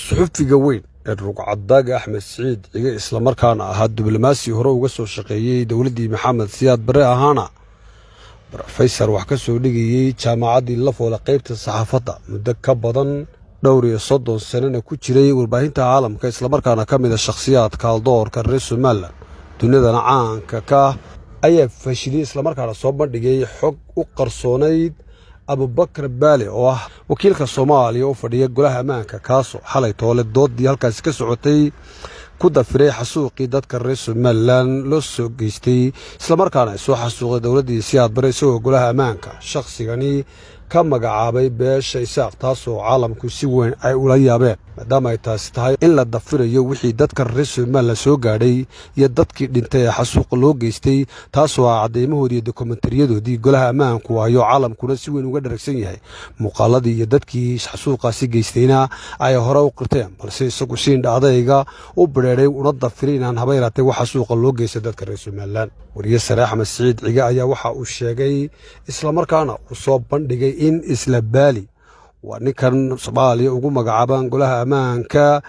suxufiga weyn ee rugcadaaga Axmed Saciid iga isla markaana ahaa diblomaasi hore uga soo shaqeeyay dawladii Maxamed Siyaad Barre ahaana Professor wax ka soo dhigayay jaamacadii Lafoola qaybta saxaafadda muddo ka badan dhowr iyo 30 sano ku jiray warbaahinta caalamka isla markaana kamid ah shakhsiyaadka haldoorka reer Soomaaliland dunidana caanka ka ayaa fashilay isla markaana soo bandhigay xog u qarsoonayd Abubakar Baale oo ah wakiilka Soomaaliya oo fadhiya golaha amaanka kaasoo xalay toole doodii halkaas ka socotay ku dafiray xasuuqii dadka reer Soomaaliland loo soo geystay isla markaana soo xasuuqay dawladii Siyaad Barre soo golaha amaanka shakhsigani ka magacaabay beesha Isaaq taasoo caalamku si weyn ay ula yaabeen maadaama ay taas tahay in la dafirayo wixii dadka reer Soomaaliland soo gaadhay iyo dadkii dhintay xasuuq loo geystay taasoo cadeymahoodii dokumentariyadoodii golaha amaanku ayo caalamkuna si weyn uga dharagsan yahay muuqaaladii iyo dadkii xasuuqaasi geystayna ay hore u qirteen balse isagu siin dhacdayga u bireeray una dafiray inaan habeeratay wax xasuuq loo geystay dadka reer Soomaaliland wariye Sare Axmed Saciid ciga ayaa waxa uu sheegay isla markaana uu soo bandhigay in isla Baali waa ninkan Soomaaliya ugu magacaaban golaha amaanka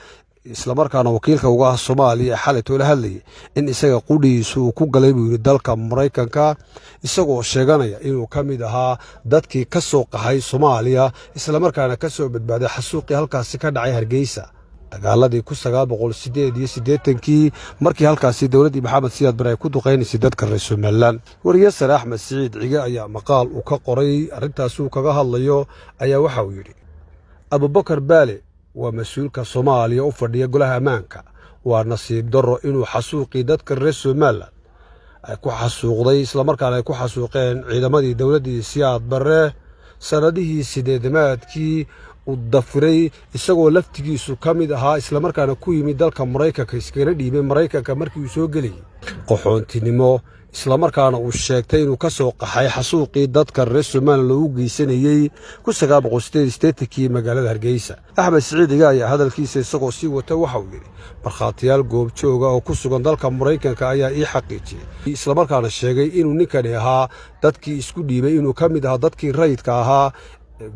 isla markaana wakiilka uga ah Soomaaliya xalay toole hadlay in isaga qudhiisu ku galay buu dalka Mareykanka isagoo sheeganaya inuu kamid ahaa dadkii ka soo qaxay Soomaaliya isla markaana ka soo badbaaday xasuuqii halkaas ka dhacay Hargeysa dagaaladii 1988 markii halkaasi dawladii Maxamed Siyaad Barre ku duqeynaysay dadka reer Soomaaliland wariye Sare Axmed Saciid ciga ayaa maqaal uu ka qoray arintaas uu kaga hadlayo ayaa waxa uu yiri Abubakar Baale waa mas'uulka Soomaaliya u fadhiya golaha amaanka waa nasiib darro inuu xasuuqii dadka reer Soomaaliland ay ku xasuuqday isla markaana ay ku xasuuqeen ciidamadii dawladii Siyaad Barre sanadihii 80-aadkii u dafiray isagoo laftigiisu kamid ahaa isla markaana ku yimid dalka Mareykanka iskana dhiibay Mareykanka markii uu soo galay qaxoontinimo isla markaana uu sheegtay inuu ka soo qaxay xasuuqii dadka reer Soomaaliland loo geysanayay 1988 magaalada Hargeysa Axmed Saciid ayaa hadalkiisa isagoo sii wata waxa uu yiri markhaatiyaal goobjooga oo ku sugan dalka Mareykanka ayaa ii xaqiijiyay isla markaana sheegay inuu ninkani ahaa dadkii isku dhiibay inuu kamid ahaa dadkii rayidka ahaa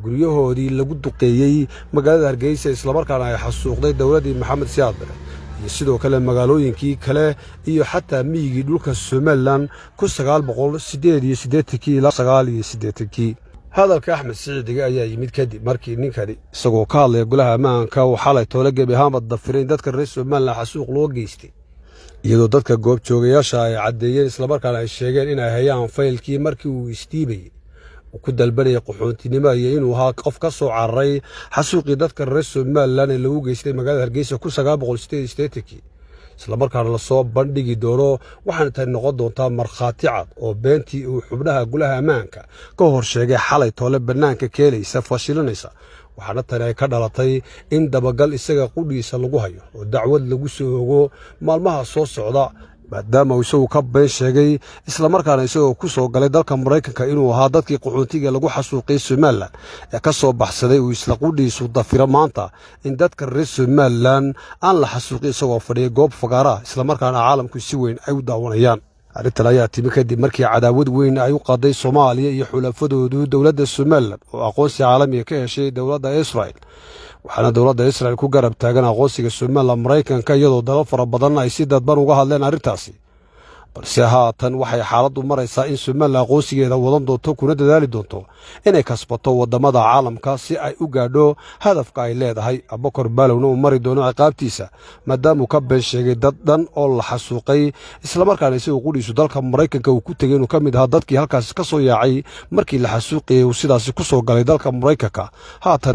guryahoodii lagu duqeeyay magaalada Hargeysa isla markaana ay xasuuqday dawladii Maxamed Siyaad Barre iyo sidoo kale magaalooyinkii kale iyo xataa miyiga dhulka Soomaaliland 1988 ilaa 1989 hadalka Axmed Saciid ayaa yimid kadib markii ninkani isagoo ka hadlay golaha amaanka uu xalay toole gabi ahaan dafiray dadka reer Soomaaliland xasuuq loo geystay iyadoo dadka goob joogayaasha ay cadeeyeen isla markaana ay sheegeen in ay hayaan faylkii markii uu istiibay ku dalbanay qaxoontinimo iyo inuu ahaa qof ka soo cararay xasuuqii dadka reer Soomaaliland ee lagu geystay magaalada Hargeysa 1988 isla markaana la soo bandhigi doono waxaana tan noqon doontaa markhaati cad oo beentii uu xubnaha golaha amaanka ka hor sheegay xalay toole banaanka keenaysa fashilinaysa waxaana tan ay ka dhalatay in dabagal isaga qudhiisa lagu hayo oo dacwad lagu soo ogo maalmaha soo socda maadaama uu isagu ka been sheegay isla markaana isagoo ku soo galay dalka Mareykanka inuu ahaa dadkii qaxoontiga lagu xasuuqay Soomaaliland ee ka soo baxsaday uu isla qudhiisu dafira maanta in dadka reer Soomaaliland aan la xasuuqin isagoo fadhiya goob fagaara isla markaana caalamku si weyn ay u daawanayaan arrintan ayaa timi kadib markii cadaawad weyn ay u qaaday Soomaaliya iyo xulafadoodu dawladda Soomaaliland oo aqoonsi caalami ka heshay dawladda Israel waxaana dawladda Israel ku garab taagan aqoonsiga Soomaaliland Mareykanka iyadoo dalal fara badan ay si dadban uga hadleen arrintaasi balse haatan waxay xaaladdu maraysaa in Soomaaliland aqoonsigeeda wadan doonto kuna dadaali doonto inay kasbato wadamada caalamka si ay u gaadho hadafka ay leedahay Abubakar Baale uu mari doono ciqaabtiisa maadaama uu ka been sheegay dad dhan oo la xasuuqay isla markaana isagoo qudhiisu dalka Mareykanka uu ku tagay inuu kamid ahaa dadkii halkaas ka soo yaacay markii la xasuuqay uu sidaas ku soo galay dalka Mareykanka haatan